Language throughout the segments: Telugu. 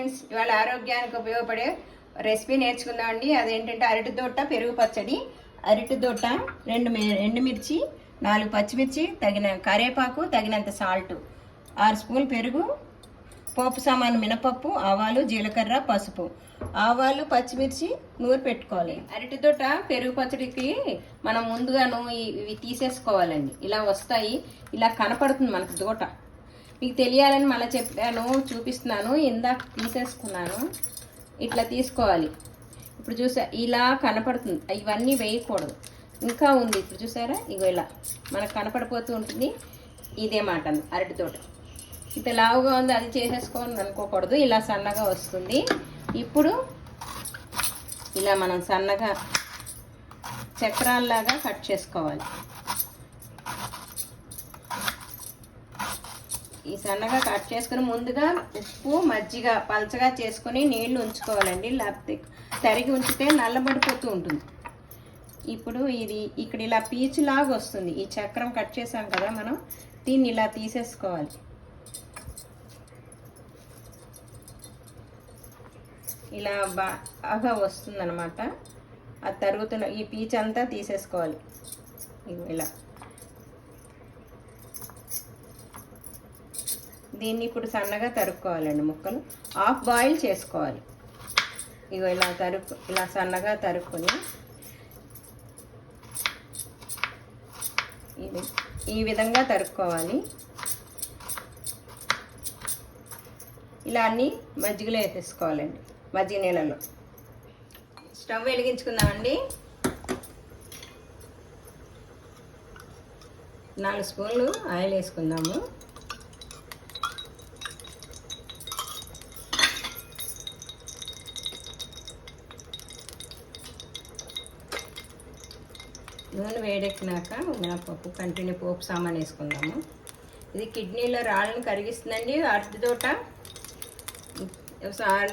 ఫ్రెండ్స్, ఇవాళ ఆరోగ్యానికి ఉపయోగపడే రెసిపీ నేర్చుకుందామండి. అదేంటంటే అరటి దోట పెరుగు పచ్చడి. అరటి దోట, 2 ఎండుమిర్చి, 4 పచ్చిమిర్చి, తగిన కరివేపాకు, తగినంత సాల్ట్, 6 స్పూన్లు పెరుగు, పోపు సామాను మినపప్పు, ఆవాలు, జీలకర్ర, పసుపు. ఆవాలు, పచ్చిమిర్చి నూరు పెట్టుకోవాలి. అరటి దోట పెరుగు పచ్చడికి మనం ముందుగాను ఇవి తీసేసుకోవాలండి. ఇలా వస్తాయి, ఇలా కనపడుతుంది మనకు దోట. మీకు తెలియాలని మళ్ళీ చెప్పాను, చూపిస్తున్నాను. ఇందాక తీసేసుకున్నాను. ఇట్లా తీసుకోవాలి. ఇప్పుడు ఇలా కనపడుతుంది. ఇవన్నీ వేయకూడదు, ఇంకా ఉంది. ఇప్పుడు చూసారా, ఇగో ఇలా మనకు కనపడిపోతూ ఉంటుంది. ఇదే మాట అరటి తోట. ఇంత లావుగా ఉంది, అది చేసేసుకోవాలని అనుకోకూడదు. ఇలా సన్నగా వస్తుంది. ఇప్పుడు ఇలా మనం సన్నగా చక్రాల్లాగా కట్ చేసుకోవాలి. ఈ సన్నగా కట్ చేసుకుని ముందుగా ఉప్పు, మజ్జిగ పలచగా చేసుకుని నీళ్లు ఉంచుకోవాలండి. లేకపోతే తరిగి ఉంచితే నల్లబడిపోతూ ఉంటుంది. ఇప్పుడు ఇది ఇక్కడ ఇలా పీచులాగా వస్తుంది. ఈ చక్రం కట్ చేసాం కదా మనం, దీన్ని ఇలా తీసేసుకోవాలి. ఇలా బాగా వస్తుందన్నమాట. అది తరుగుతున్న ఈ పీచు అంతా తీసేసుకోవాలి. ఇలా దీన్ని ఇప్పుడు సన్నగా తరుక్కోవాలండి. ముక్కలు హాఫ్ బాయిల్ చేసుకోవాలి. ఇగో ఇలా సన్నగా తరుక్కొని ఈ విధంగా తరుక్కోవాలి. ఇలా అన్నీ మజ్జిగలో వేసేసుకోవాలండి, మజ్జిగ నీళ్ళలో. స్టవ్ వెలిగించుకుందామండి. 4 స్పూన్లు ఆయిల్ వేసుకుందాము. నూనె వేడెక్కినాక మినపప్పు, కంటిన్యూ పోపు సామాన్ వేసుకుందాము. ఇది కిడ్నీలో రాళ్ళని కరిగిస్తుందండి. అరటి తోట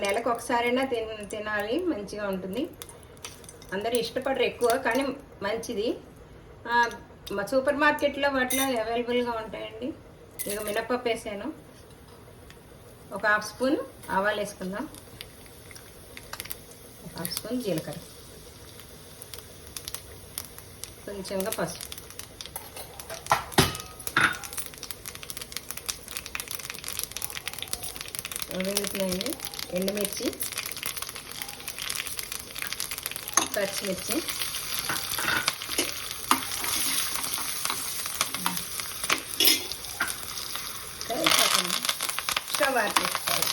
నెలకు ఒకసారైనా తినాలి, మంచిగా ఉంటుంది. అందరూ ఇష్టపడరు ఎక్కువ, కానీ మంచిది. సూపర్ మార్కెట్లో వాటిలో అవైలబుల్గా ఉంటాయండి. ఇక మినపప్పు వేసాను. ఒక హాఫ్ స్పూన్ ఆవాలు వేసుకుందాం. ఒక హాఫ్ స్పూన్ జీలకర్ర, కొంచెంగా పసుపు, వేగుతున్నాయండి. ఎండుమిర్చి, పచ్చిమిర్చి, స్టవ్ ఆఫ్ చేసుకోవాలి.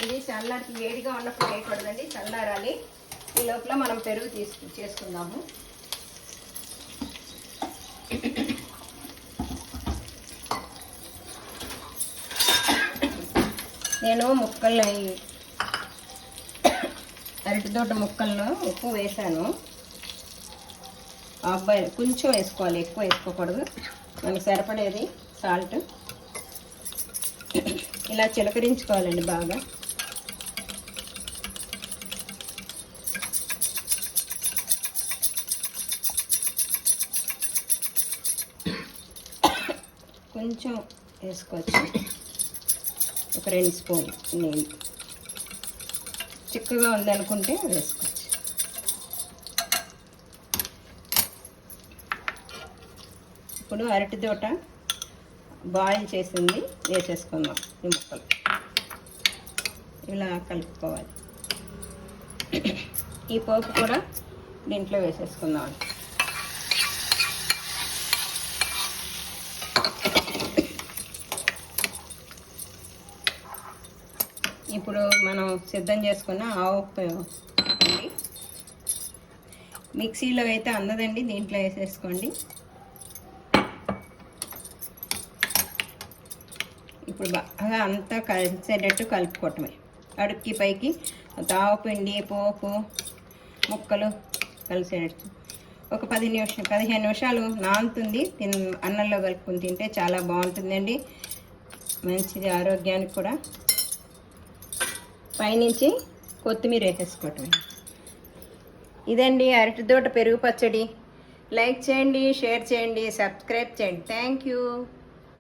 ఇది చల్లారి వేడిగా ఉన్నప్పుడు వేయకూడదండి, చల్లారాలి. ఈ లోపల మనం పెరుగు చేసుకుందాము. నేను ముక్కల్లో అరటి తోట ముక్కల్లో ఉప్పు వేసాను. హాఫ్ బాయిల్ కొంచెం వేసుకోవాలి, ఎక్కువ వేసుకోకూడదు. మనకు సరిపడేది సాల్ట్. ఇలా చిలకరించుకోవాలండి బాగా. కొంచెం వేసుకోవచ్చు, ఒక 2 స్పూన్లు నెయ్యి. చిక్కగా ఉందనుకుంటే వేసుకోవచ్చు. ఇప్పుడు అరటి తోట బాయిల్ చేసింది వేసేసుకుందాం. ఈ ముక్కలు ఇలా కలుపుకోవాలి. ఈ పోపు కూడా దీంట్లో వేసేసుకుందాం. ఇప్పుడు మనం సిద్ధం చేసుకున్న ఆవు మిక్సీలో అయితే అందదండి, దీంట్లో వేసేసుకోండి. ఇప్పుడు బాగా అంతా కలిసేటట్టు కలుపుకోవటమే. అడుక్కి పైకి ఆవపిండి, పోపు, ముక్కలు కలిసేటట్టు ఒక 15 నిమిషాలు నానుతుంది. అన్నంలో కలుపుకొని తింటే చాలా బాగుంటుందండి, మంచిది ఆరోగ్యానికి కూడా. పైనుంచి కొత్తిమీర వేసేసుకోవటమే. ఇదండి అరటి తోట పెరుగు పచ్చడి. లైక్ చేయండి, షేర్ చేయండి, సబ్స్క్రైబ్ చేయండి. Thank you.